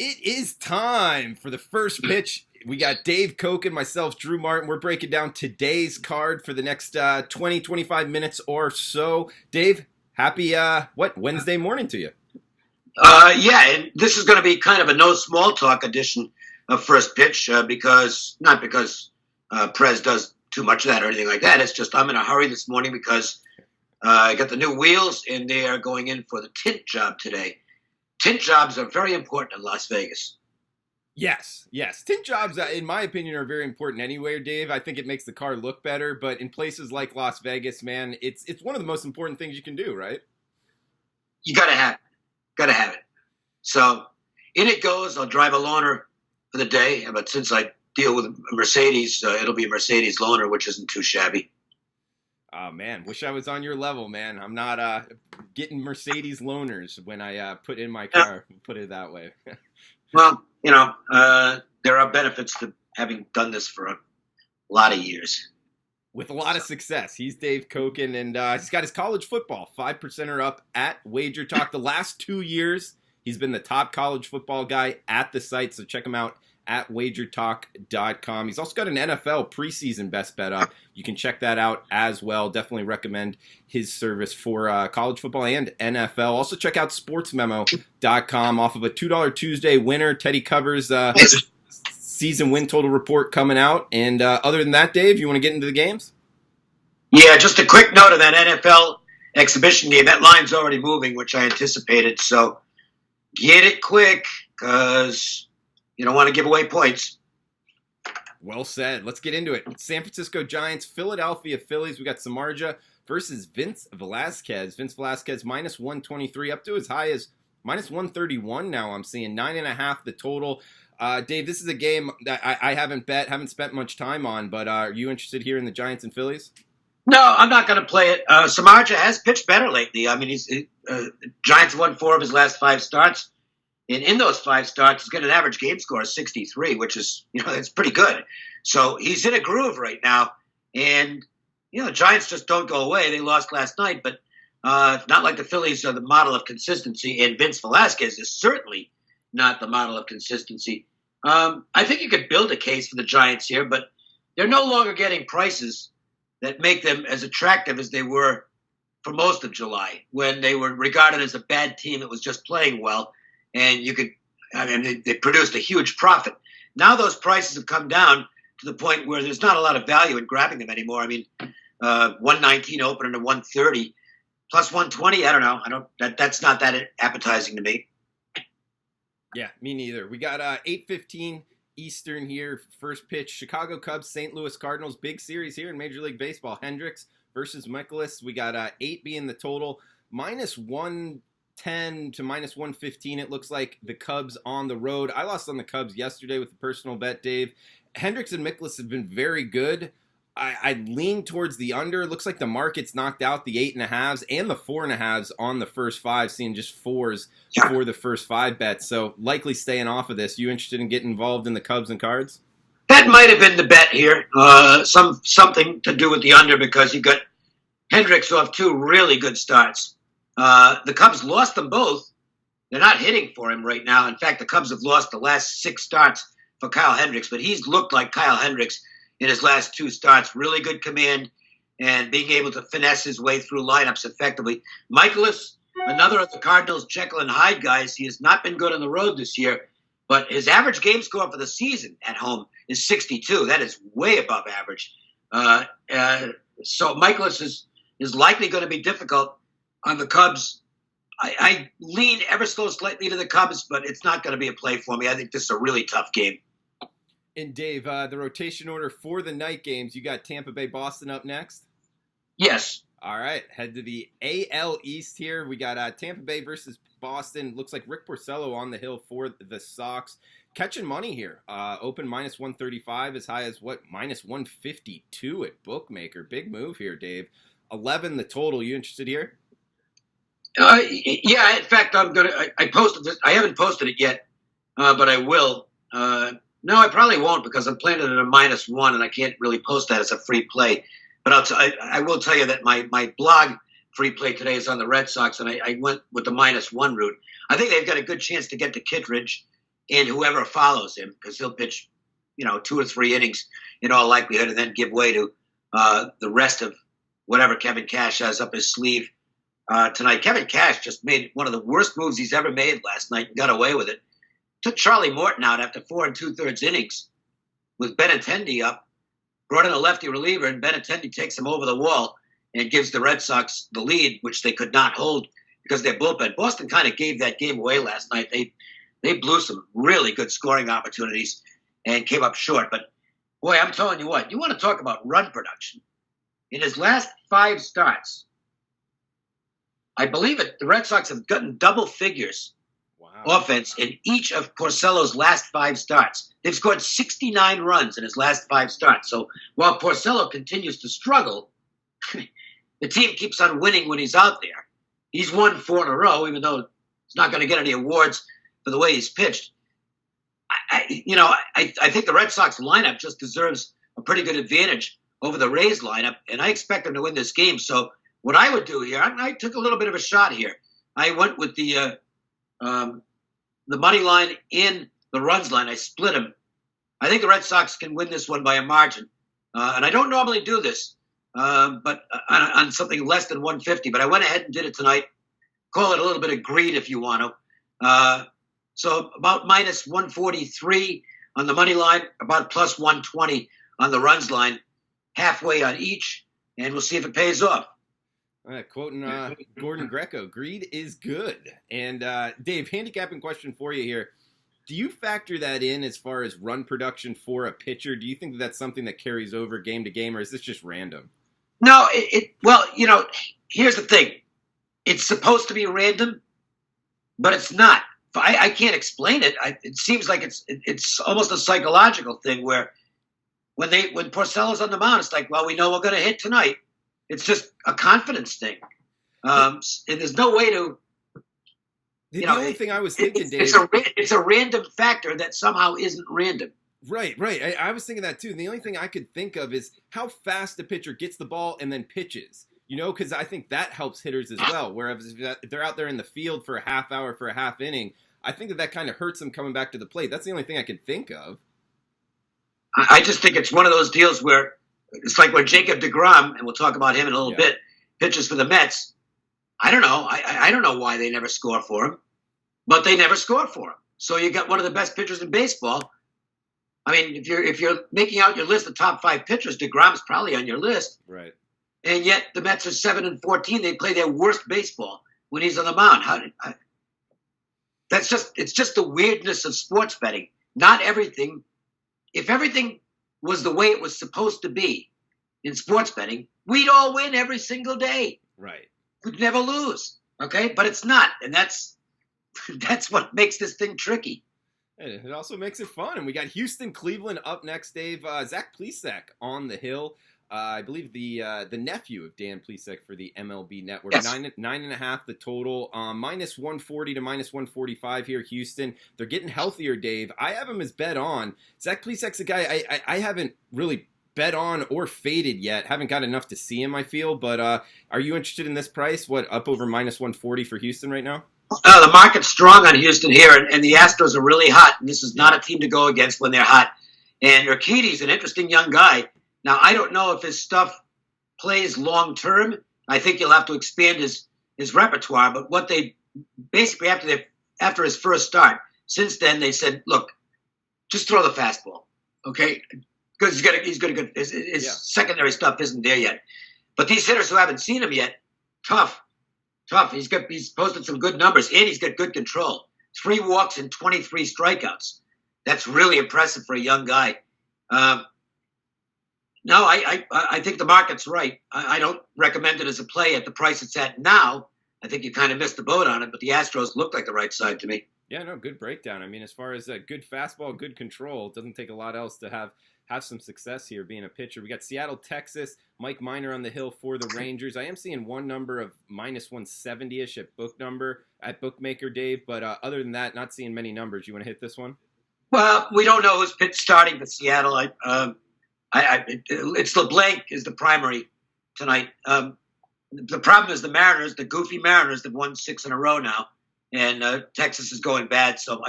It is time for the first pitch. We got Dave Cokin, myself, Drew Martin. We're breaking down today's card for the next 20, 25 minutes or so. Dave, happy, Wednesday morning to you. And this is going to be kind of a no small talk edition of First Pitch not because Prez does too much of that or anything like that. It's just I'm in a hurry this morning because I got the new wheels and they are going in for the tint job today. Tint jobs are very important in Las Vegas. Yes. Tint jobs, in my opinion, are very important anywhere, Dave. I think it makes the car look better, but in places like Las Vegas, man, it's one of the most important things you can do, right? You got to have it. So in it goes. I'll drive a loaner for the day, but since I deal with a Mercedes, it'll be a Mercedes loaner, which isn't too shabby. Oh, man, wish I was on your level, man. I'm not getting Mercedes loaners when I put in my car, put it that way. Well, there are benefits to having done this for a lot of years. With a lot of success. He's Dave Cokin, and he's got his college football 5% or up at WagerTalk. The last 2 years, he's been the top college football guy at the site, so check him out at WagerTalk.com. He's also got an NFL preseason best bet up. You can check that out as well. Definitely recommend his service for college football and NFL. Also check out SportsMemo.com off of a $2 Tuesday winner. Teddy covers season win total report coming out. And other than that, Dave, you want to get into the games? Yeah, just a quick note of that NFL exhibition game. That line's already moving, which I anticipated. So get it quick because you don't want to give away points. Well said. Let's get into it. San Francisco Giants, Philadelphia Phillies. We got Samardzija versus Vince Velasquez. Vince Velasquez minus 123 up to as high as minus 131 now. I'm seeing 9.5 the total. Dave, this is a game that I haven't spent much time on, but are you interested here in the Giants and Phillies? No, I'm not going to play it. Samardzija has pitched better lately. I mean, Giants won 4 of his last 5 starts. And in those 5 starts, he's got an average game score of 63, which is, that's pretty good. So he's in a groove right now. And, the Giants just don't go away. They lost last night, but not like the Phillies are the model of consistency. And Vince Velasquez is certainly not the model of consistency. I think you could build a case for the Giants here, but they're no longer getting prices that make them as attractive as they were for most of July, when they were regarded as a bad team that was just playing well. And they produced a huge profit. Now those prices have come down to the point where there's not a lot of value in grabbing them anymore. I mean, 119 opening to 130 plus 120. I don't know. That's not that appetizing to me. Yeah, me neither. We got 8:15 Eastern here. First pitch: Chicago Cubs, St. Louis Cardinals. Big series here in Major League Baseball. Hendricks versus Michaelis. We got 8 being the total. Minus 110 to minus 115. It looks like the Cubs on the road. I lost on the Cubs yesterday with a personal bet, Dave. Hendricks and Michaelis have been very good. I lean towards the under. It looks like the market's knocked out the 8.5s and the 4.5s on the first 5, seeing just 4s for the first 5 bets. So likely staying off of this. You interested in getting involved in the Cubs and Cards? That might have been the bet here. Something to do with the under because you got Hendricks off 2 really good starts. The Cubs lost them both. They're not hitting for him right now. In fact, the Cubs have lost the last 6 starts for Kyle Hendricks, but he's looked like Kyle Hendricks in his last 2 starts. Really good command and being able to finesse his way through lineups effectively. Michaelis, another of the Cardinals' Jekyll and Hyde guys, he has not been good on the road this year, but his average game score for the season at home is 62. That is way above average. So Michaelis is likely going to be difficult on the Cubs. I lean ever so slightly to the Cubs, but it's not going to be a play for me. I think this is a really tough game. And Dave, the rotation order for the night games, you got Tampa Bay, Boston up next? Yes. All right, head to the AL East here. We got Tampa Bay versus Boston. Looks like Rick Porcello on the hill for the Sox. Catching money here. Open minus 135, as high as minus 152 at Bookmaker. Big move here, Dave. 11 the total. You interested here? Yeah, in fact, I posted this. I haven't posted it yet, but I will. No, I probably won't because I'm playing it at a -1, and I can't really post that as a free play. But I will tell you that my blog free play today is on the Red Sox, and I went with the -1 route. I think they've got a good chance to get to Kittredge, and whoever follows him, because he'll pitch, 2 or 3 innings in all likelihood, and then give way to the rest of whatever Kevin Cash has up his sleeve tonight. Kevin Cash just made one of the worst moves he's ever made last night and got away with it. Took Charlie Morton out after 4 2/3 innings with Benintendi up, brought in a lefty reliever, and Benintendi takes him over the wall and gives the Red Sox the lead, which they could not hold because of their bullpen. Boston kind of gave that game away last night. They blew some really good scoring opportunities and came up short. But, boy, I'm telling you what, you want to talk about run production. In his last 5 starts, I believe the Red Sox have gotten double figures offense in each of Porcello's last 5 starts. They've scored 69 runs in his last 5 starts. So while Porcello continues to struggle, the team keeps on winning when he's out there. He's won 4 in a row, even though he's not going to get any awards for the way he's pitched. I think the Red Sox lineup just deserves a pretty good advantage over the Rays lineup, and I expect them to win this game. So what I would do here, I took a little bit of a shot here. I went with the money line and the runs line. I split them. I think the Red Sox can win this one by a margin. And I don't normally do this, but on something less than 150. But I went ahead and did it tonight. Call it a little bit of greed if you want to. So about minus 143 on the money line, about plus 120 on the runs line, halfway on each, and we'll see if it pays off. All right, quoting Gordon Greco, greed is good. And Dave, handicapping question for you here. Do you factor that in as far as run production for a pitcher? Do you think that's something that carries over game to game, or is this just random? No, well, here's the thing. It's supposed to be random, but it's not. I can't explain it. It seems like it's almost a psychological thing where when Porcello's on the mound, it's like, well, we know we're going to hit tonight. It's just a confidence thing. And there's no way to. The only thing I was thinking, Dave, it's a random factor that somehow isn't random. Right. I was thinking that too. And the only thing I could think of is how fast the pitcher gets the ball and then pitches. Because I think that helps hitters as well. Whereas if they're out there in the field for a half hour, for a half inning, I think that kind of hurts them coming back to the plate. That's the only thing I could think of. I just think it's one of those deals where it's like when Jacob deGrom, and we'll talk about him in a little bit, pitches for the Mets. I don't know. I don't know why they never score for him, but they never score for him. So you got one of the best pitchers in baseball. I mean, if you're making out your list of top 5 pitchers, deGrom's probably on your list. Right. And yet the Mets are 7-14. They play their worst baseball when he's on the mound. It's just the weirdness of sports betting. Not everything. If everything was the way it was supposed to be in sports betting, we'd all win every single day. Right. We'd never lose. Okay, but it's not, and that's what makes this thing tricky. It also makes it fun. And we got Houston, Cleveland up next, Dave. Zach Plesac on the hill. I believe the nephew of Dan Plesac for the MLB Network. Yes. 9.5 the total. Minus 140 to minus 145 here, Houston. They're getting healthier, Dave. I have him as bet on. Zach Plesac's a guy I haven't really bet on or faded yet. Haven't got enough to see him, I feel. But are you interested in this price? What, up over minus 140 for Houston right now? The market's strong on Houston here, and the Astros are really hot. And this is not a team to go against when they're hot. And Urquidy's an interesting young guy. Now, I don't know if his stuff plays long-term. I think he'll have to expand his repertoire. But what they basically, after his first start, since then they said, look, just throw the fastball, okay? Because he's got a good his secondary stuff isn't there yet. But these hitters who haven't seen him yet, tough. He's posted some good numbers, and he's got good control. 3 walks and 23 strikeouts. That's really impressive for a young guy. No, I think the market's right. I don't recommend it as a play at the price it's at now. I think you kind of missed the boat on it, but the Astros look like the right side to me. Yeah, no, good breakdown. I mean, as far as good fastball, good control, it doesn't take a lot else to have some success here being a pitcher. We got Seattle, Texas, Mike Minor on the hill for the Rangers. I am seeing one number of minus 170-ish at bookmaker, Dave, but other than that, not seeing many numbers. You want to hit this one? Well, we don't know who's starting for Seattle. It's LeBlanc is the primary tonight. The problem is the Mariners, the goofy Mariners, that won 6 in a row now, and Texas is going bad. So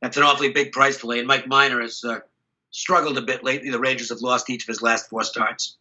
that's an awfully big price to lay. And Mike Minor has struggled a bit lately. The Rangers have lost each of his last 4 starts.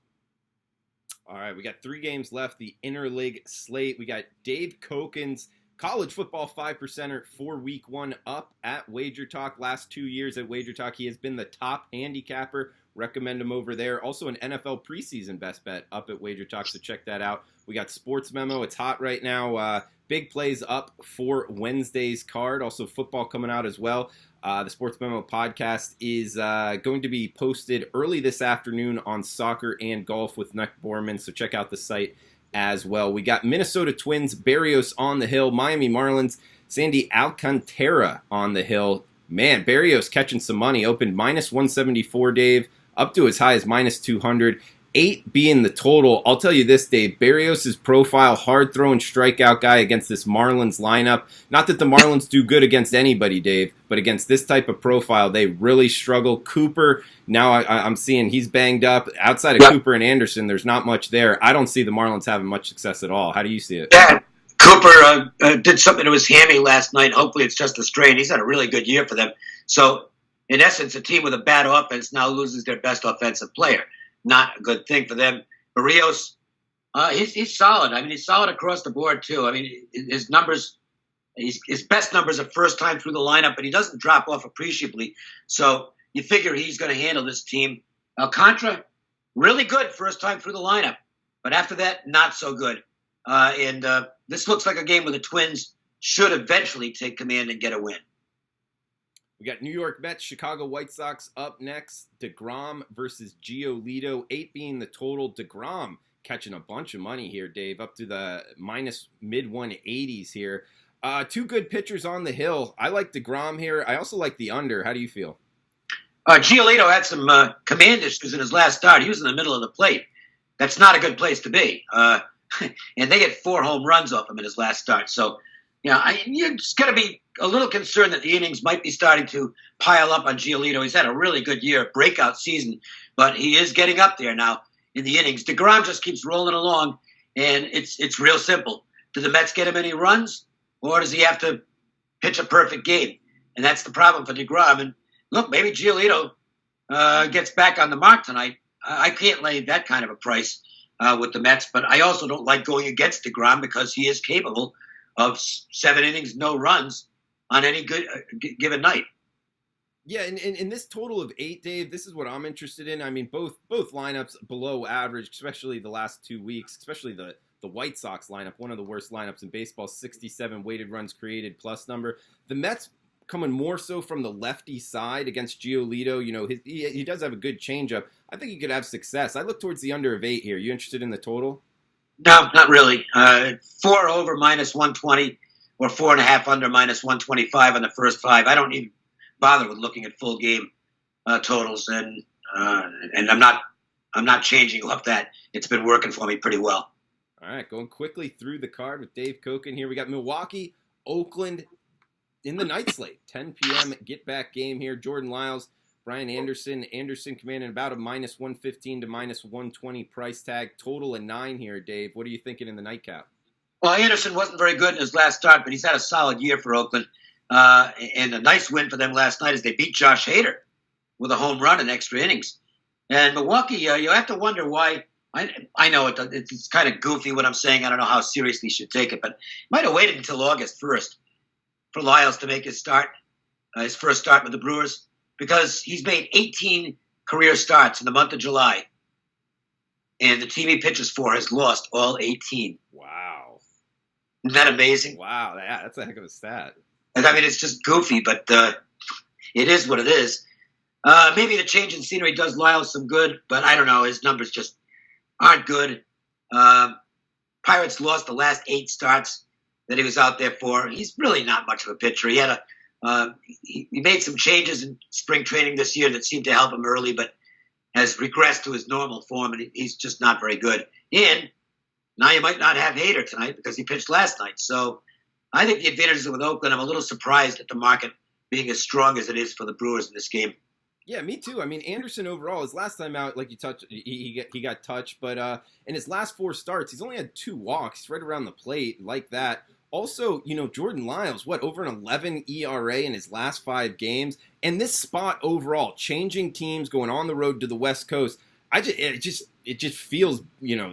All right, we got 3 games left, the interleague slate. We got Dave Cokin's college football 5%er for week 1 up at WagerTalk. Last 2 years at WagerTalk, he has been the top handicapper. Recommend him over there. Also an NFL preseason best bet up at WagerTalk, so check that out. We got Sports Memo. It's hot right now. Big plays up for Wednesday's card. Also football coming out as well. The Sports Memo podcast is going to be posted early this afternoon on soccer and golf with Nick Borman, so check out the site as well. We got Minnesota Twins, Berrios on the hill, Miami Marlins, Sandy Alcantara on the hill. Man, Berrios catching some money. Opened minus 174, Dave, up to as high as minus 200. 8 being the total. I'll tell you this, Dave. Berrios' profile, hard-throwing strikeout guy against this Marlins lineup. Not that the Marlins do good against anybody, Dave, but against this type of profile, they really struggle. Cooper, now I'm seeing he's banged up. Outside of Cooper and Anderson, there's not much there. I don't see the Marlins having much success at all. How do you see it? Yeah, Cooper did something to his hammy last night. Hopefully it's just a strain. He's had a really good year for them. So, in essence, a team with a bad offense now loses their best offensive player. Not a good thing for them. Berrios, he's solid. I mean, he's solid across the board, too. I mean, his numbers, his best numbers are first time through the lineup, but he doesn't drop off appreciably. So you figure he's going to handle this team. Alcantara, really good first time through the lineup. But after that, not so good. And this looks like a game where the Twins should eventually take command and get a win. We got New York Mets, Chicago White Sox up next. DeGrom versus Giolito. 8 being the total. DeGrom catching a bunch of money here, Dave, up to the minus mid-180s here. 2 good pitchers on the hill. I like DeGrom here. I also like the under. How do you feel? Giolito had some command issues in his last start. He was in the middle of the plate. That's not a good place to be. And they get 4 home runs off him in his last start. So, you're just going to be a little concerned that the innings might be starting to pile up on Giolito. He's had a really good year, breakout season, but he is getting up there now in the innings. DeGrom just keeps rolling along, and it's real simple. Do the Mets get him any runs, or does he have to pitch a perfect game? And that's the problem for DeGrom. And look, maybe Giolito gets back on the mark tonight. I can't lay that kind of a price with the Mets, but I also don't like going against DeGrom because he is capable of 7 innings, no runs on any good given night. Yeah, and in this total of 8, Dave, this is what I'm interested in. I mean, both lineups below average, especially the last 2 weeks, especially the White Sox lineup, one of the worst lineups in baseball, 67 weighted runs created plus number. The Mets coming more so from the lefty side against Giolito. He does have a good changeup. I think he could have success. I look towards the under of 8 here. You interested in the total? No, not really. 4 over minus 120 or 4.5 under minus 125 on the first 5. I don't even bother with looking at full game totals, and I'm not changing off that. It's been working for me pretty well. All right, going quickly through the card with Dave Cokin here. We got Milwaukee, Oakland in the night slate. 10 p.m. get back game here. Jordan Lyles, Brian Anderson. Anderson commanding about a minus 115 to minus 120 price tag. Total of 9 here, Dave. What are you thinking in the nightcap? Well, Anderson wasn't very good in his last start, but he's had a solid year for Oakland. And a nice win for them last night as they beat Josh Hader with a home run in extra innings. And Milwaukee, you have to wonder why. I know it's kind of goofy what I'm saying. I don't know how seriously you should take it, but might have waited until August 1st for Lyles to make his start, his first start with the Brewers, because he's made 18 career starts in the month of July. And the team he pitches for has lost all 18. Wow. Isn't that amazing? Wow, that's a heck of a stat. And, I mean, it's just goofy, but it is what it is. Maybe the change in scenery does Lyles some good, but I don't know. His numbers just aren't good. Pirates lost the last 8 starts that he was out there for. He's really not much of a pitcher. He had he made some changes in spring training this year that seemed to help him early, but has regressed to his normal form, and he's just not very good. And now you might not have Hader tonight because he pitched last night. So I think the advantages with Oakland, I'm a little surprised at the market being as strong as it is for the Brewers in this game. Yeah, me too. I mean, Anderson overall, his last time out, like you touched, he got touched, but in his last 4 starts, he's only had 2 walks right around the plate like that. Also, Jordan Lyles, over an 11 ERA in his last 5 games, and this spot overall, changing teams, going on the road to the West Coast. It just feels,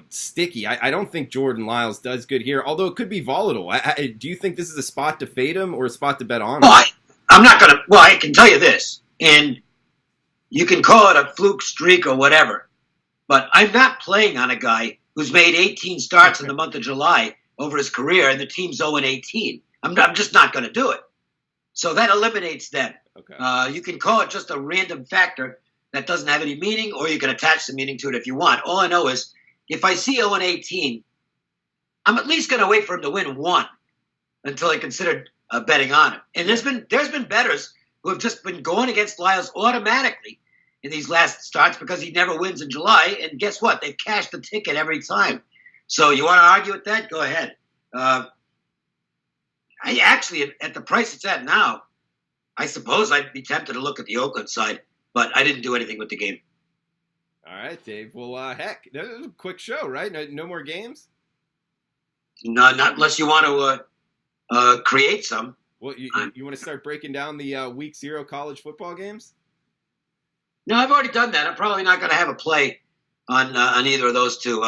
sticky. I don't think Jordan Lyles does good here, although it could be volatile. Do you think this is a spot to fade him or a spot to bet on him? Well, I'm not going to. Well, I can tell you this, and you can call it a fluke streak or whatever, but I'm not playing on a guy who's made 18 starts in the month of July over his career, and the team's 0-18. I'm just not going to do it. So that eliminates them. Okay. You can call it just a random factor that doesn't have any meaning, or you can attach some meaning to it if you want. All I know is if I see 0-18, I'm at least going to wait for him to win 1 until I consider betting on him. And there's been bettors who have just been going against Lyles automatically in these last starts because he never wins in July. And guess what? They've cashed the ticket every time. So you want to argue with that? Go ahead. I actually, at the price it's at now, I suppose I'd be tempted to look at the Oakland side, but I didn't do anything with the game. All right, Dave. Well, heck, that was a quick show, right? No more games? No, not unless you want to create some. Well, you want to start breaking down the Week 0 college football games? No, I've already done that. I'm probably not going to have a play on either of those two.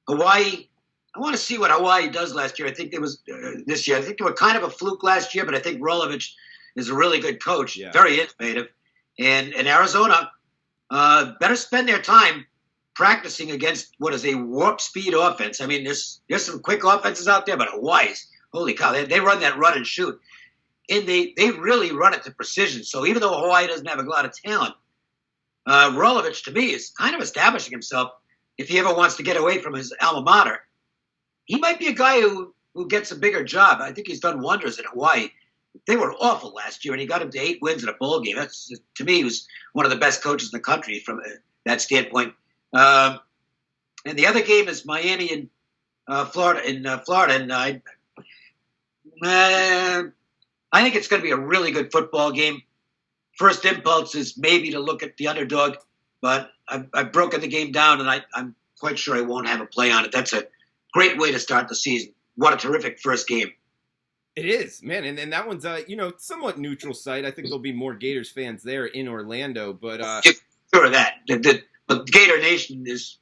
Hawaii, I want to see what Hawaii does last year. I think it was this year. I think they were kind of a fluke last year, but I think Rolovich is a really good coach, very innovative. And Arizona better spend their time practicing against what is a warp speed offense. I mean, there's some quick offenses out there, but Hawaii's, holy cow, they run that run and shoot. And they really run it to precision. So even though Hawaii doesn't have a lot of talent, Rolovich, to me, is kind of establishing himself. If he ever wants to get away from his alma mater, he might be a guy who gets a bigger job. I think he's done wonders at Hawaii. They were awful last year, and he got him to 8 wins in a bowl game. That's, to me, he was one of the best coaches in the country from that standpoint. And the other game is Miami and Florida. And I think it's going to be a really good football game. First impulse is maybe to look at the underdog, but I've broken the game down, and I'm quite sure I won't have a play on it. That's a great way to start the season. What a terrific first game. It is, man, and that one's somewhat neutral site. I think there'll be more Gators fans there in Orlando, but sure of that. But Gator Nation is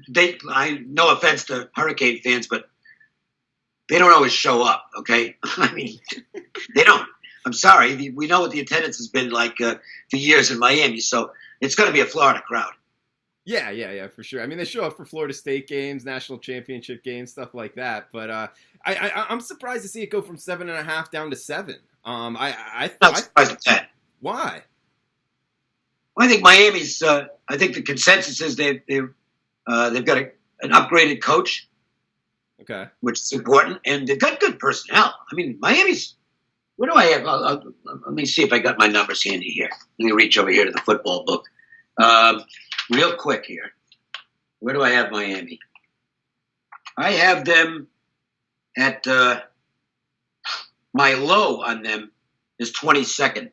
no offense to Hurricane fans, but they don't always show up. Okay, I mean they don't. I'm sorry. We know what the attendance has been like for years in Miami, so it's going to be a Florida crowd. Yeah, for sure. I mean, they show up for Florida State games, national championship games, stuff like that. But I'm surprised to see it go from 7.5 down to 7. I'm not surprised at that. Why? Well, I think Miami's. I think the consensus is they've got an upgraded coach. Okay. Which is important, and they've got good personnel. I mean, Miami's. What do I have? Let me see if I got my numbers handy here. Let me reach over here to the football book. Real quick here. Where do I have Miami? I have them at my low on them is 22nd.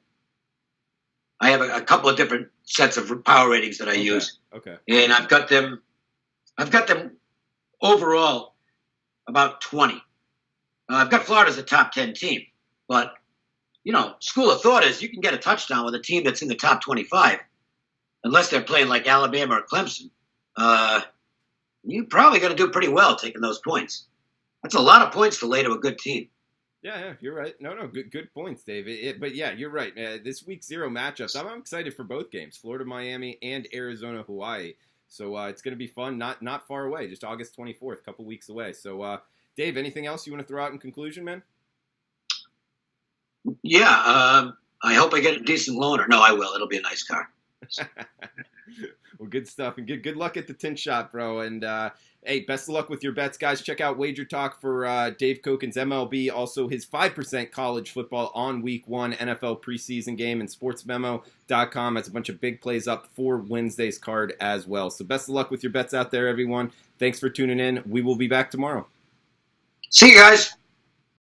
I have a couple of different sets of power ratings that I use. Okay. And I've got them overall about 20. I've got Florida as a top 10 team. But, school of thought is you can get a touchdown with a team that's in the top 25. Unless they're playing like Alabama or Clemson. You're probably going to do pretty well taking those points. That's a lot of points to lay to a good team. Yeah, you're right. No, good points, Dave. But yeah, you're right. This Week 0 matchups, I'm excited for both games, Florida, Miami, and Arizona, Hawaii. So it's going to be fun, not far away, just August 24th, a couple weeks away. So, Dave, anything else you want to throw out in conclusion, man? Yeah, I hope I get a decent loaner. No, I will. It'll be a nice car. Well, good stuff, and good luck at the tint shop, bro. And hey, best of luck with your bets, guys. Check out WagerTalk for Dave Cokin's MLB, also his 5% college football on Week 1 NFL preseason game, and SportsMemo.com has a bunch of big plays up for Wednesday's card as well. So best of luck with your bets out there, everyone. Thanks for tuning in. We will be back tomorrow. See you guys.